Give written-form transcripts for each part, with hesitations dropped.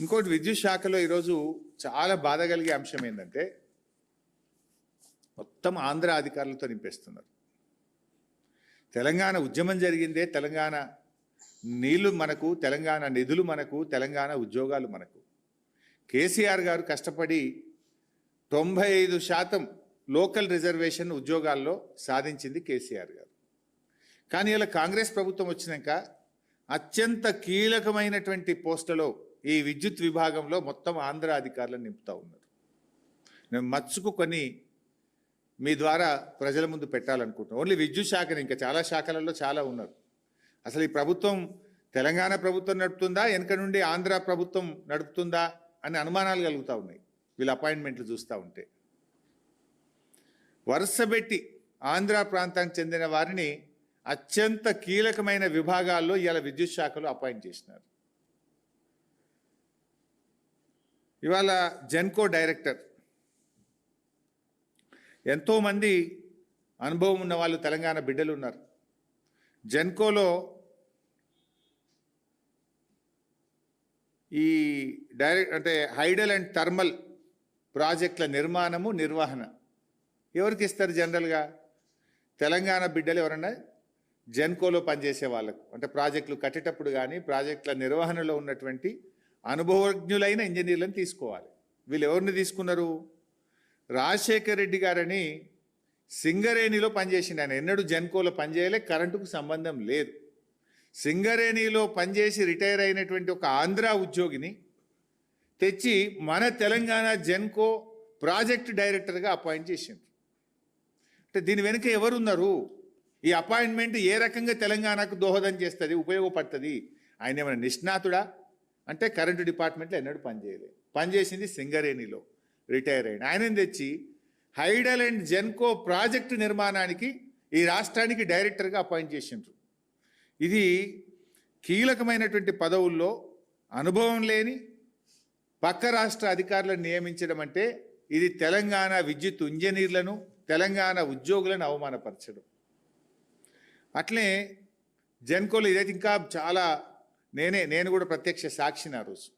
ఇంకోటి విద్యుత్ శాఖలో ఈరోజు చాలా బాధ కలిగే అంశం ఏంటంటే మొత్తం ఆంధ్ర అధికారులతో నింపేస్తున్నారు. తెలంగాణ ఉద్యమం జరిగిందే, తెలంగాణ నీళ్లు మనకు, తెలంగాణ నిధులు మనకు, తెలంగాణ ఉద్యోగాలు మనకు. కేసీఆర్ గారు కష్టపడి 95% లోకల్ రిజర్వేషన్ ఉద్యోగాల్లో సాధించింది కేసీఆర్ గారు. కానీ ఇలా కాంగ్రెస్ ప్రభుత్వం వచ్చినాక అత్యంత కీలకమైనటువంటి పోస్టులో ఈ విద్యుత్ విభాగంలో మొత్తం ఆంధ్ర అధికారులను నింపుతూ ఉన్నారు. నేను మచ్చుకు కొన్ని మీ ద్వారా ప్రజల ముందు పెట్టాలనుకుంటున్నాను. ఓన్లీ విద్యుత్ శాఖని, ఇంకా చాలా శాఖలలో చాలా ఉన్నారు. అసలు ఈ ప్రభుత్వం తెలంగాణ ప్రభుత్వం నడుపుతుందా, వెనక నుండి ఆంధ్ర ప్రభుత్వం నడుపుతుందా అని అనుమానాలు కలుగుతూ ఉన్నాయి వీళ్ళ అపాయింట్మెంట్లు చూస్తూ ఉంటే. వరుసబెట్టి ఆంధ్ర ప్రాంతానికి చెందిన వారిని అత్యంత కీలకమైన విభాగాల్లో ఇవాళ విద్యుత్ శాఖలో అపాయింట్ చేసినారు. ఇవాళ జెన్కో డైరెక్టర్, ఎంతోమంది అనుభవం ఉన్న వాళ్ళు తెలంగాణ బిడ్డలు ఉన్నారు. జెన్కోలో ఈ అంటే హైడల్ అండ్ థర్మల్ ప్రాజెక్టుల నిర్మాణము, నిర్వహణ ఎవరికి ఇస్తారు? జనరల్గా తెలంగాణ బిడ్డలు ఎవరన్నా జెన్కోలో పనిచేసే వాళ్ళకు, అంటే ప్రాజెక్టులు కట్టేటప్పుడు కానీ ప్రాజెక్టుల నిర్వహణలో ఉన్నటువంటి అనుభవజ్ఞులైన ఇంజనీర్లను తీసుకోవాలి. వీళ్ళు ఎవరిని తీసుకున్నారు? రాజశేఖర్ రెడ్డి గారని సింగరేణిలో పనిచేసిండు. ఆయన ఎన్నడూ జెన్కోలో పనిచేయలే, కరెంటుకు సంబంధం లేదు. సింగరేణిలో పనిచేసి రిటైర్ అయినటువంటి ఒక ఆంధ్ర ఉద్యోగిని తెచ్చి మన తెలంగాణ జెన్కో ప్రాజెక్ట్ డైరెక్టర్గా అపాయింట్ చేసిండ్రు. అంటే దీని వెనుక ఎవరున్నారు? ఈ అపాయింట్మెంట్ ఏ రకంగా తెలంగాణకు దోహదం చేస్తుంది, ఉపయోగపడుతుంది? ఆయన ఏమైనా నిష్ణాతుడా అంటే కరెంటు డిపార్ట్మెంట్లో ఎన్నడూ పనిచేయలేదు. పనిచేసింది సింగరేణిలో, రిటైర్ అయిన ఆయనని తెచ్చి హైడల్ అండ్ జెన్కో ప్రాజెక్టు నిర్మాణానికి ఈ రాష్ట్రానికి డైరెక్టర్గా అపాయింట్ చేసిండ్రు. ఇది కీలకమైనటువంటి పదవుల్లో అనుభవం లేని పక్క రాష్ట్ర అధికారులను నియమించడం అంటే ఇది తెలంగాణ విద్యుత్ ఇంజనీర్లను, తెలంగాణ ఉద్యోగులను అవమానపరచడం. అట్లే జెన్కోలో ఇదైతే ఇంకా చాలా, నేను కూడా ప్రత్యక్ష సాక్షిని ఆ రోజు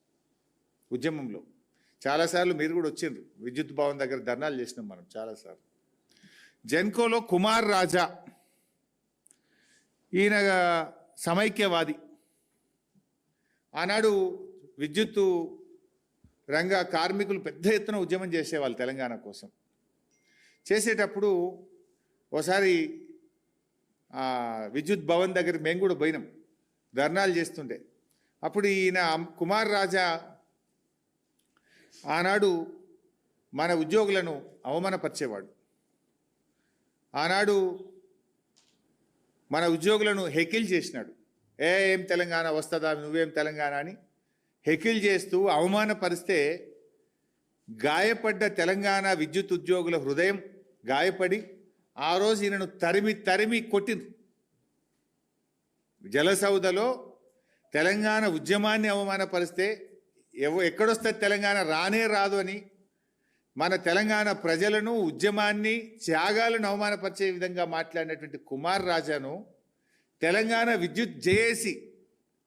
ఉద్యమంలో. చాలాసార్లు మీరు కూడా వచ్చిండ్రు, విద్యుత్ భవన్ దగ్గర ధర్నాలు చేసినాం మనం చాలాసార్లు. జెన్కోలో కుమార్ రాజా, ఈయన సమైక్యవాది. ఆనాడు విద్యుత్తు రంగ కార్మికులు పెద్ద ఎత్తున ఉద్యమం చేసేవాళ్ళు తెలంగాణ కోసం. చేసేటప్పుడు ఓసారి విద్యుత్ భవన్ దగ్గర మేము కూడా పోయినాం, ధర్నాలు చేస్తుండే. అప్పుడు ఈయన కుమార్ రాజా ఆనాడు మన ఉద్యోగులను అవమానపరిచేవాడు. ఆనాడు మన ఉద్యోగులను హెకిల్ చేసినాడు. ఏం తెలంగాణ వస్తుందా, నువ్వేం తెలంగాణ అని హెకిల్ చేస్తూ అవమానపరిస్తే గాయపడ్డ తెలంగాణ విద్యుత్ ఉద్యోగుల హృదయం గాయపడి ఆ రోజు ఈయనను తరిమి తరిమి కొట్టింది. జలసౌదలో తెలంగాణ ఉద్యమాన్ని అవమానపరిస్తే ఎక్కడొస్తే తెలంగాణ రానే రాదు అని మన తెలంగాణ ప్రజలను, ఉద్యమాన్ని, త్యాగాలను అవమానపరిచే విధంగా మాట్లాడినటువంటి కుమార్ రాజాను తెలంగాణ విద్యుత్ జేఏసీ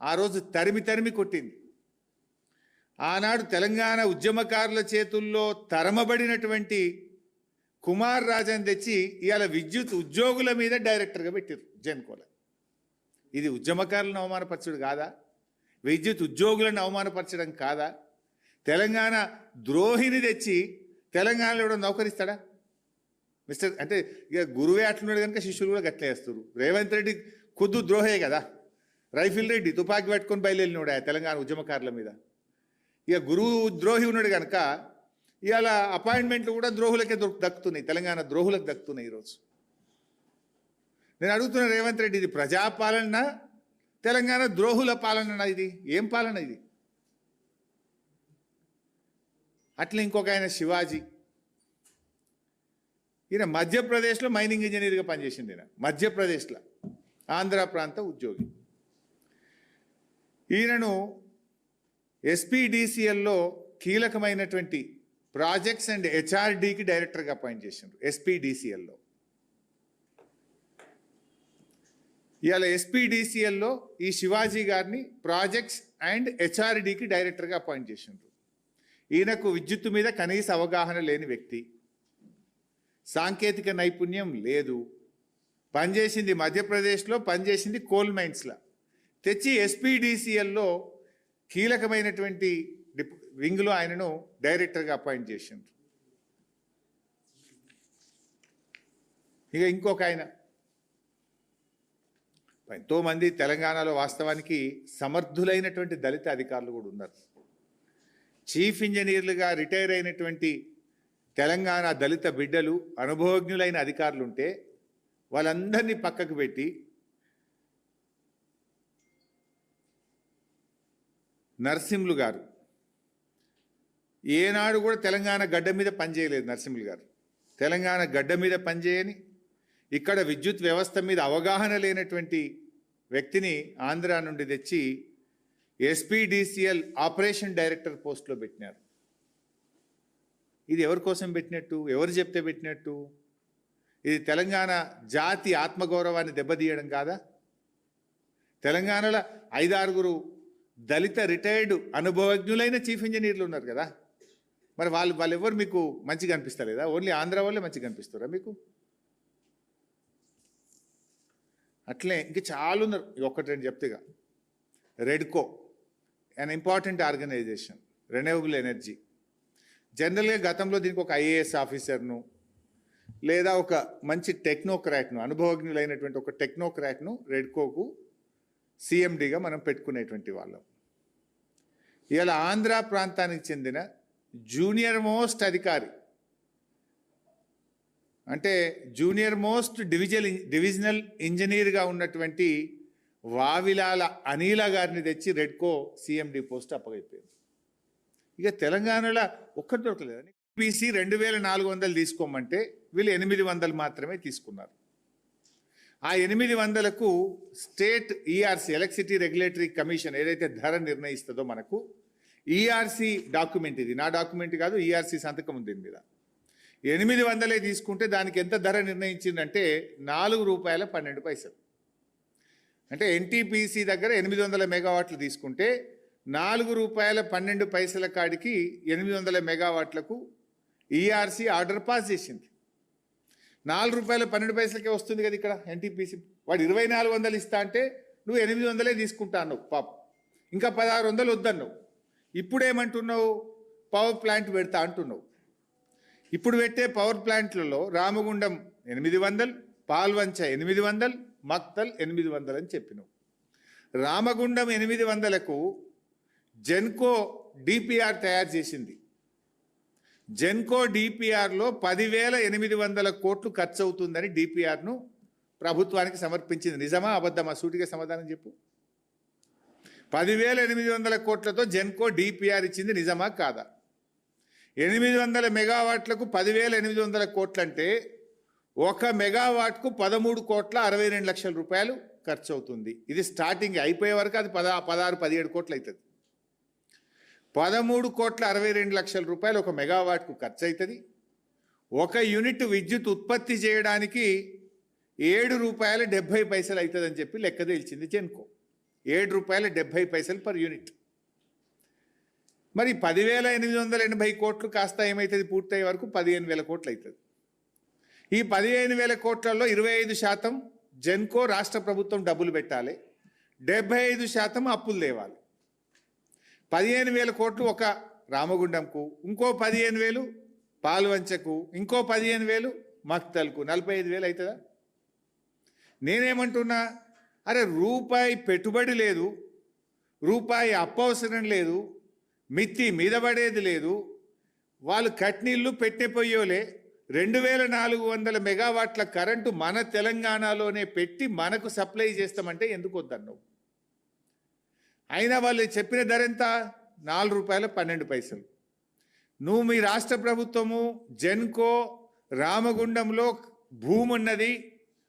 ఆ రోజు తరిమి తరిమి కొట్టింది. ఆనాడు తెలంగాణ ఉద్యమకారుల చేతుల్లో తరమబడినటువంటి కుమార్ రాజాని తెచ్చి ఇవాళ విద్యుత్ ఉద్యోగుల మీద డైరెక్టర్గా పెట్టారు జెన్కోలో. ఇది ఉద్యమకారులను అవమానపరచడం కాదా? విద్యుత్ ఉద్యోగులను అవమానపరచడం కాదా? తెలంగాణ ద్రోహిని తెచ్చి తెలంగాణలో కూడా నౌకరిస్తాడా మిస్టర్? అంటే ఇక గురువే అట్లున్నాడు కనుక శిష్యులు కూడా గట్లే వేస్తారు. రేవంత్ రెడ్డి ఖుద్దు ద్రోహే కదా. రైఫిల్ రెడ్డి తుపాకీ పట్టుకొని బయలుదేరినాడు తెలంగాణ ఉద్యమకారుల మీద. ఇక గురువు ద్రోహి ఉన్నాడు కనుక ఇవాళ అపాయింట్మెంట్లు కూడా ద్రోహులకే దక్కుతున్నాయి, తెలంగాణ ద్రోహులకు దక్కుతున్నాయి ఈరోజు. నేను అడుగుతున్నా రేవంత్ రెడ్డి, ఇది ప్రజాపాలన, తెలంగాణ ద్రోహుల పాలన? ఇది ఏం పాలన ఇది? అట్లా ఇంకొక ఆయన శివాజీ, ఈయన మధ్యప్రదేశ్లో మైనింగ్ ఇంజనీర్గా పనిచేసింది. ఈయన మధ్యప్రదేశ్లో ఆంధ్ర ప్రాంత ఉద్యోగి. ఈయనను ఎస్పీడీసీఎల్లో కీలకమైనటువంటి ప్రాజెక్ట్స్ అండ్ హెచ్ఆర్డీకి డైరెక్టర్గా అపాయింట్ చేసిండ్రు. ఎస్పీడీసీఎల్లో ఇవాళ ఎస్పీడీసీఎల్లో ఈ శివాజీ గారిని ప్రాజెక్ట్స్ అండ్ హెచ్ఆర్డీకి డైరెక్టర్గా అపాయింట్ చేసిండ్రు. ఈయనకు విద్యుత్తు మీద కనీస అవగాహన లేని వ్యక్తి, సాంకేతిక నైపుణ్యం లేదు, పనిచేసింది మధ్యప్రదేశ్లో, పనిచేసింది కోల్ మైన్స్లో. తెచ్చి ఎస్పీడీసీఎల్లో కీలకమైనటువంటి వింగ్లో ఆయనను డైరెక్టర్గా అపాయింట్ చేసిండ్రు. ఇక ఇంకొక ఆయన, ఎంతోమంది తెలంగాణలో వాస్తవానికి సమర్థులైనటువంటి దళిత అధికారులు కూడా ఉన్నారు. చీఫ్ ఇంజనీర్లుగా రిటైర్ అయినటువంటి తెలంగాణ దళిత బిడ్డలు, అనుభవజ్ఞులైన అధికారులు ఉంటే వాళ్ళందరినీ పక్కకు పెట్టి నరసింహులు గారు ఏనాడు కూడా తెలంగాణ గడ్డ మీద పనిచేయలేదు. నరసింహులు గారు తెలంగాణ గడ్డ మీద పనిచేయని, ఇక్కడ విద్యుత్ వ్యవస్థ మీద అవగాహన లేనటువంటి వ్యక్తిని ఆంధ్ర నుండి తెచ్చి ఎస్పీడీసీఎల్ ఆపరేషన్ డైరెక్టర్ పోస్ట్లో పెట్టినారు. ఇది ఎవరి కోసం పెట్టినట్టు, ఎవరు చెప్తే పెట్టినట్టు? ఇది తెలంగాణ జాతి ఆత్మగౌరవాన్ని దెబ్బతీయడం కాదా? తెలంగాణలో 5-6 దళిత రిటైర్డ్ అనుభవజ్ఞులైన చీఫ్ ఇంజనీర్లు ఉన్నారు కదా, మరి వాళ్ళు ఎవరు మీకు మంచిగా అనిపిస్తలేదా? ఓన్లీ ఆంధ్ర వాళ్ళే మంచిగా అనిపిస్తారా మీకు? అట్లే ఇంకా చాలా ఉన్నారు. ఒకటి రెండు చెప్తేగా, REDCO an important organization, renewable energy. జనరల్గా గతంలో దీనికి ఒక ఐఏఎస్ ఆఫీసర్ను లేదా ఒక మంచి టెక్నోక్రాట్ను, అనుభవజ్ఞులైనటువంటి ఒక టెక్నోక్రాట్ను రెడ్కోకు సిఎండిగా మనం పెట్టుకునేటువంటి వాళ్ళం. ఇవాళ ఆంధ్ర ప్రాంతానికి చెందిన జూనియర్ మోస్ట్ అధికారి, అంటే జూనియర్ మోస్ట్ డివిజనల్ ఇంజనీర్గా ఉన్నటువంటి వావిలాల అనిల గారిని తెచ్చి రెడ్కో సిఎండి పోస్ట్ అప్పగైపోయింది. ఇక తెలంగాణలో ఒక్కటి దొరకలేదని పీసీ 2400 తీసుకోమంటే వీళ్ళు 800 మాత్రమే తీసుకున్నారు. ఆ 800కు state ERC, electricity regulatory commission ఏదైతే ధర నిర్ణయిస్తుందో మనకు, ఈఆర్సీ డాక్యుమెంట్, ఇది నా డాక్యుమెంట్ కాదు, ఈఆర్సీ సంతకం ఉంది దీని మీద. 800 తీసుకుంటే దానికి ఎంత ధర నిర్ణయించిందంటే ₹4.12. అంటే ఎన్టీపీసీ దగ్గర 800 మెగావాట్లు తీసుకుంటే ₹4.12 కాడికి 800 మెగావాట్లకు ఈఆర్సీ ఆర్డర్ పాస్ చేసింది. ₹4.12కే వస్తుంది కదా ఇక్కడ ఎన్టీపీసీ. వాడు 2400 ఇస్తా అంటే నువ్వు 800 తీసుకుంటా అన్నావు పాప, ఇంకా 1600 వద్దన్నావు. ఇప్పుడేమంటున్నావు? పవర్ ప్లాంట్ పెడతా అంటున్నావు. ఇప్పుడు పెట్టే పవర్ ప్లాంట్లలో రామగుండం 800, పాల్వంచ 800, మక్తల్ 800 అని చెప్పినావు. రామగుండం 800కు జెన్కో డిపిఆర్ తయారు చేసింది. జెన్కో డిపిఆర్లో 10,800 కోట్లు ఖర్చు అవుతుందని డిపిఆర్ను ప్రభుత్వానికి సమర్పించింది. నిజమా అబద్ధమా? సూటిగా సమాధానం చెప్పు. 10,800 కోట్లతో జెన్కో డిపిఆర్ ఇచ్చింది, నిజమా కాదా? 800 మెగావాట్లకు 10,800 కోట్లు అంటే 1 మెగావాట్కు 13,62,00,000 రూపాయలు ఖర్చు అవుతుంది. ఇది స్టార్టింగ్, అయిపోయే వరకు అది 16-17 కోట్లు అవుతుంది. 13,62,00,000 రూపాయలు 1 మెగావాట్కు ఖర్చు అవుతుంది. 1 యూనిట్ విద్యుత్ ఉత్పత్తి చేయడానికి ₹7.70 అవుతుందని చెప్పి లెక్క తేల్చింది జెన్కో. ₹7.70 per unit. మరి 10,880 కోట్లు కాస్త ఏమవుతుంది? పూర్తయ్యే వరకు 15,000 కోట్లు అవుతుంది. ఈ 15,000 కోట్లలో 25% జెన్కో రాష్ట్ర ప్రభుత్వం డబ్బులు పెట్టాలి, 75% అప్పులు తేవాలి. 15,000 కోట్లు ఒక రామగుండంకు, ఇంకో 15,000 పాల్వంచకు, ఇంకో 15,000 మక్తల్కు, 45,000 అవుతుందా? నేనేమంటున్నా, అరే రూపాయి పెట్టుబడి లేదు, రూపాయి అప్పు అవసరం లేదు, మిత్తి మీద పడేది లేదు, వాళ్ళు కట్నీళ్ళు పెట్టిపోయోలే 2,400 మెగావాట్ల కరెంటు మన తెలంగాణలోనే పెట్టి మనకు సప్లై చేస్తామంటే ఎందుకు వద్దన్నావు? అయినా వాళ్ళు చెప్పిన ధర ఎంత? ₹4.12. నువ్వు మీ రాష్ట్ర ప్రభుత్వము జెన్కో రామగుండంలో భూమి ఉన్నది,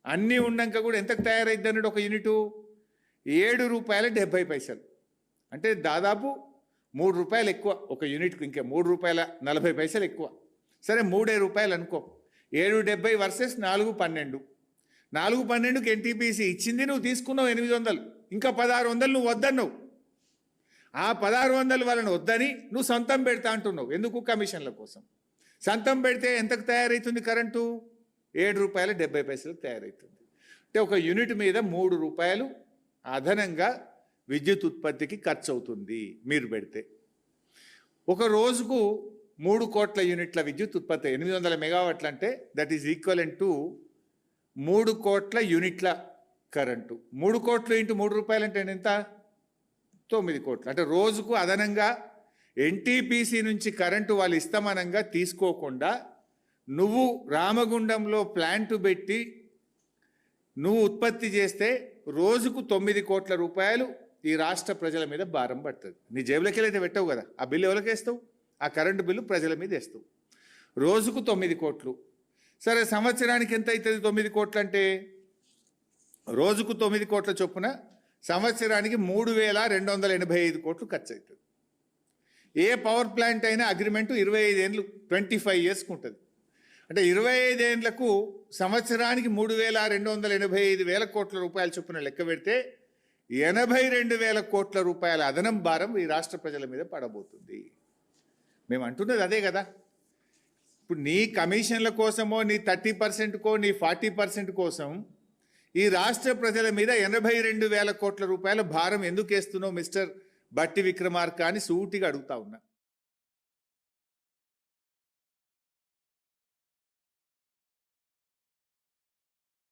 అన్నీ ఉన్నాక కూడా ఎంతకు తయారైద్ది అన్నాడు ఒక యూనిటు? ₹7.70. అంటే దాదాపు ₹3 ఎక్కువ ఒక యూనిట్కు, ఇంకా ₹3.40 ఎక్కువ. సరే ₹3 అనుకో. 7.70 వర్సెస్ 4.12, 4/12కి ఎన్టీపీసీ ఇచ్చింది, నువ్వు తీసుకున్నావు 800, ఇంకా 1600 నువ్వు వద్దన్నావు. ఆ 1600 వాళ్ళని వద్దని నువ్వు సొంతం పెడతా అంటున్నావు. ఎందుకు? కమిషన్ల కోసం. సొంతం పెడితే ఎంతకు తయారవుతుంది కరెంటు? ₹7.70 తయారవుతుంది. అంటే ఒక యూనిట్ మీద ₹3 అదనంగా విద్యుత్ ఉత్పత్తికి ఖర్చు అవుతుంది మీరు పెడితే. ఒక రోజుకు 3 కోట్ల యూనిట్ల విద్యుత్ ఉత్పత్తి, 800 మెగావాట్లు అంటే దట్ ఈజ్ ఈక్వలెంట్ టు 3 కోట్ల యూనిట్ల కరెంటు. 3 కోట్లు ఇంటూ ₹3 అంటే ఎంత? 9 కోట్లు. అంటే రోజుకు అదనంగా ఎన్టీపీసీ నుంచి కరెంటు వాళ్ళు ఇస్తమానంగా తీసుకోకుండా నువ్వు రామగుండంలో ప్లాంటు పెట్టి నువ్వు ఉత్పత్తి చేస్తే రోజుకు ₹9 కోట్ల ఈ రాష్ట్ర ప్రజల మీద భారం పడుతుంది. నీ జేబులకి వెళ్ళైతే పెట్టవు కదా, ఆ బిల్లు ఎవరికి వేస్తావు? ఆ కరెంటు బిల్లు ప్రజల మీద వేస్తావు. రోజుకు 9 కోట్లు. సరే, సంవత్సరానికి ఎంత అవుతుంది 9 కోట్లు అంటే? రోజుకు 9 కోట్ల చొప్పున సంవత్సరానికి 3,285 కోట్లు ఖర్చు అవుతుంది. ఏ పవర్ ప్లాంట్ అయినా అగ్రిమెంటు 25 ఏళ్ళు, 25 ఇయర్స్కి ఉంటుంది. అంటే 25 ఏళ్లకు సంవత్సరానికి 3,285 కోట్ల చొప్పున లెక్క పెడితే 82,000 కోట్ల రూపాయల అదనం భారం ఈ రాష్ట్ర ప్రజల మీద పడబోతుంది. మేము అంటున్నది అదే కదా. ఇప్పుడు నీ కమిషన్ల కోసమో, నీ 30%కో, నీ 40% కోసం ఈ రాష్ట్ర ప్రజల మీద 82,000 కోట్ల రూపాయల భారం ఎందుకు వేస్తున్నావు మిస్టర్ బట్టి విక్రమార్క అని సూటిగా అడుగుతా ఉన్నా.